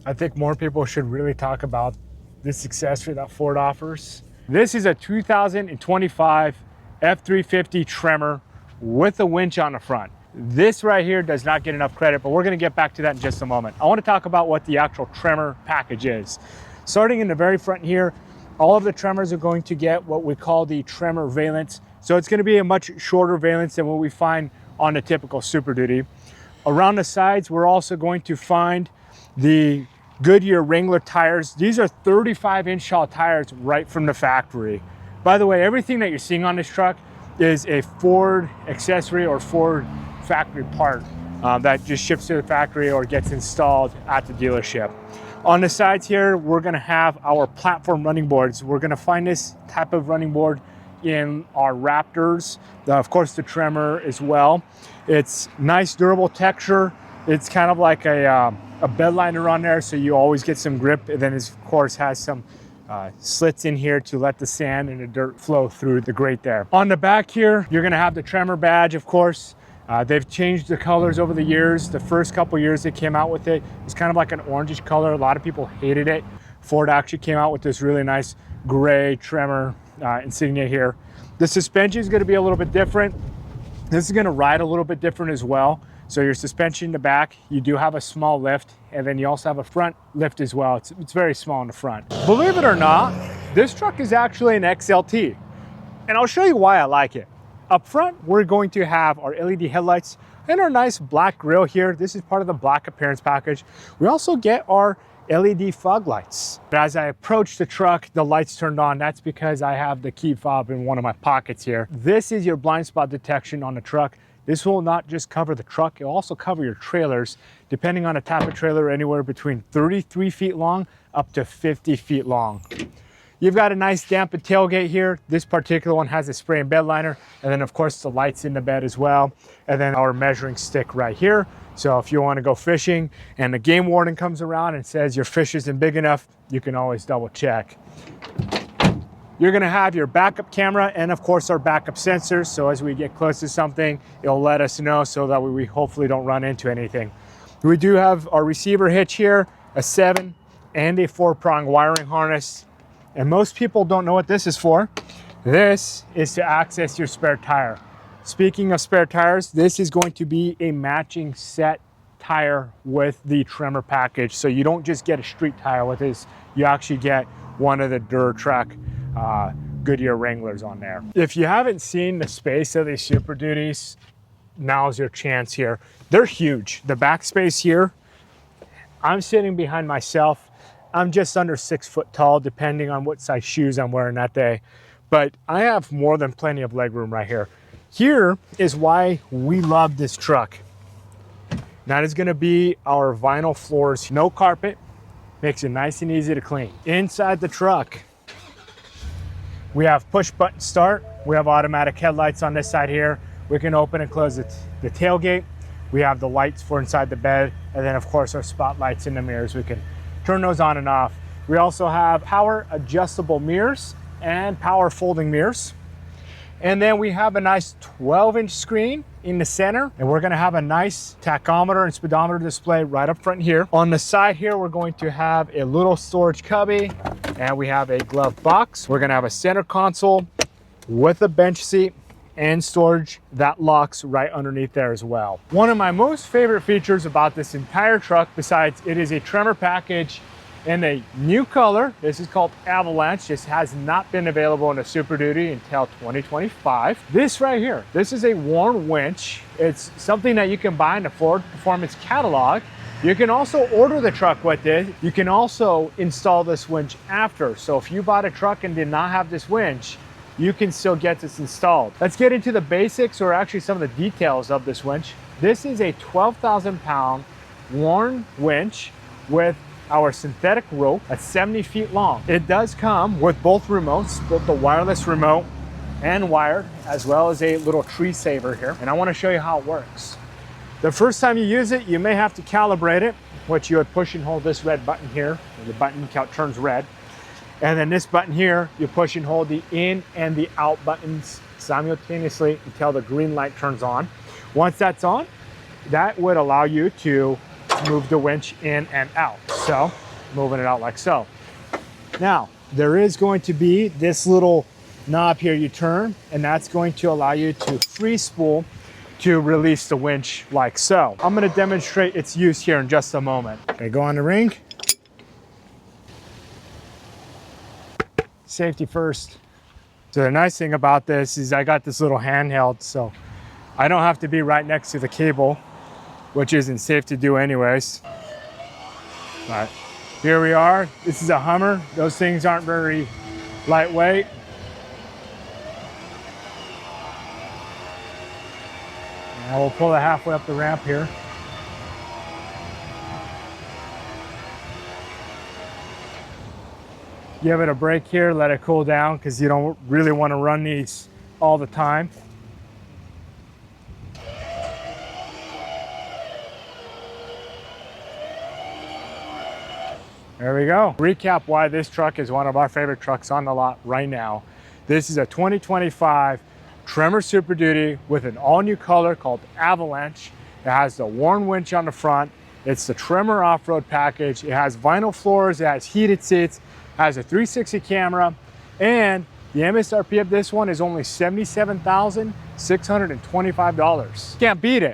I think more people should really talk about this accessory that Ford offers. This is a 2025 F-350 Tremor with a winch on the front. This right here does not get enough credit, but we're gonna get back to that in just a moment. I wanna talk about what the actual Tremor package is. Starting in the very front here, all of the Tremors are going to get what we call the Tremor valance. So it's gonna be a much shorter valance than what we find on the typical Super Duty. Around the sides, we're also going to find the Goodyear Wrangler tires. These are 35-inch tall tires right from the factory. By the way, everything that you're seeing on this truck is a Ford accessory or Ford factory part that just ships to the factory or gets installed at the dealership. On the sides here, we're gonna have our platform running boards. We're gonna find this type of running board in our Raptors, of course the Tremor as well. It's nice durable texture. It's kind of like a bed liner on there, so you always get some grip. And then it of course has some slits in here to let the sand and the dirt flow through the grate there. On the back here, you're gonna have the Tremor badge, of course. They've changed the colors over the years. The first couple years they came out with it, it's kind of like an orangish color. A lot of people hated it. Ford actually came out with this really nice gray Tremor insignia here. The suspension is gonna be a little bit different. This is gonna ride a little bit different as well. So your suspension in the back, you do have a small lift, and then you also have a front lift as well. It's very small in the front. Believe it or not, this truck is actually an XLT. And I'll show you why I like it. Up front, we're going to have our LED headlights and our nice black grille here. This is part of the black appearance package. We also get our LED fog lights. But as I approach the truck, the lights turned on. That's because I have the key fob in one of my pockets here. This is your blind spot detection on the truck. This will not just cover the truck, it'll also cover your trailers, depending on the type of trailer, anywhere between 33 feet long up to 50 feet long. You've got a nice dampened tailgate here. This particular one has a spray and bed liner, and then of course the lights in the bed as well. And then our measuring stick right here. So if you want to go fishing and the game warden comes around and says your fish isn't big enough, you can always double check. You're gonna have your backup camera and of course our backup sensors. So as we get close to something, it'll let us know so that we hopefully don't run into anything. We do have our receiver hitch here, a 7 and a 4-prong wiring harness. And most people don't know what this is for. This is to access your spare tire. Speaking of spare tires, this is going to be a matching set tire with the Tremor package. So you don't just get a street tire with this, you actually get one of the Duratrack Goodyear Wranglers on there. If you haven't seen the space of these Super Duties, now's your chance here. They're huge. The back space here, I'm sitting behind myself. I'm just under 6 foot tall, depending on what size shoes I'm wearing that day. But I have more than plenty of leg room right here. Here is why we love this truck. That is gonna be our vinyl floors. No carpet, makes it nice and easy to clean. Inside the truck, we have push button start. We have automatic headlights on this side here. We can open and close the tailgate. We have the lights for inside the bed. And then of course our spotlights in the mirrors. We can turn those on and off. We also have power adjustable mirrors and power folding mirrors. And then we have a nice 12-inch screen in the center, and we're gonna have a nice tachometer and speedometer display right up front here. On the side here, we're going to have a little storage cubby, and we have a glove box. We're gonna have a center console with a bench seat and storage that locks right underneath there as well. One of my most favorite features about this entire truck, besides it is a Tremor package in a new color, this is called Avalanche. This has not been available in a Super Duty until 2025. This right here, this is a Warn Winch. It's something that you can buy in the Ford Performance catalog. You can also order the truck with it. You can also install this winch after. So if you bought a truck and did not have this winch, you can still get this installed. Let's get into the basics, or actually some of the details of this winch. This is a 12,000 pound Warn winch with our synthetic rope at 70 feet long. It does come with both remotes, both the wireless remote and wired, as well as a little tree saver here. And I want to show you how it works. The first time you use it, you may have to calibrate it, which you would push and hold this red button here. The button turns red. And then this button here, you push and hold the in and the out buttons simultaneously until the green light turns on. Once that's on, that would allow you to to move the winch in and out. So moving it out like so. Now, there is going to be this little knob here you turn, and that's going to allow you to free spool to release the winch like so. I'm gonna demonstrate its use here in just a moment. Okay, go on the ring. Safety first. So the nice thing about this is I got this little handheld, so I don't have to be right next to the cable, which isn't safe to do anyways. All right, here we are. This is a Hummer. Those things aren't very lightweight. Now we'll pull it halfway up the ramp here. Give it a break here, let it cool down, because you don't really want to run these all the time. There we go. Recap why this truck is one of our favorite trucks on the lot right now. This is a 2025 Tremor Super Duty with an all-new color called Avalanche. It has the Warn Winch on the front. It's the Tremor off-road package. It has vinyl floors, it has heated seats, has a 360 camera, and the MSRP of this one is only $77,625. Can't beat it.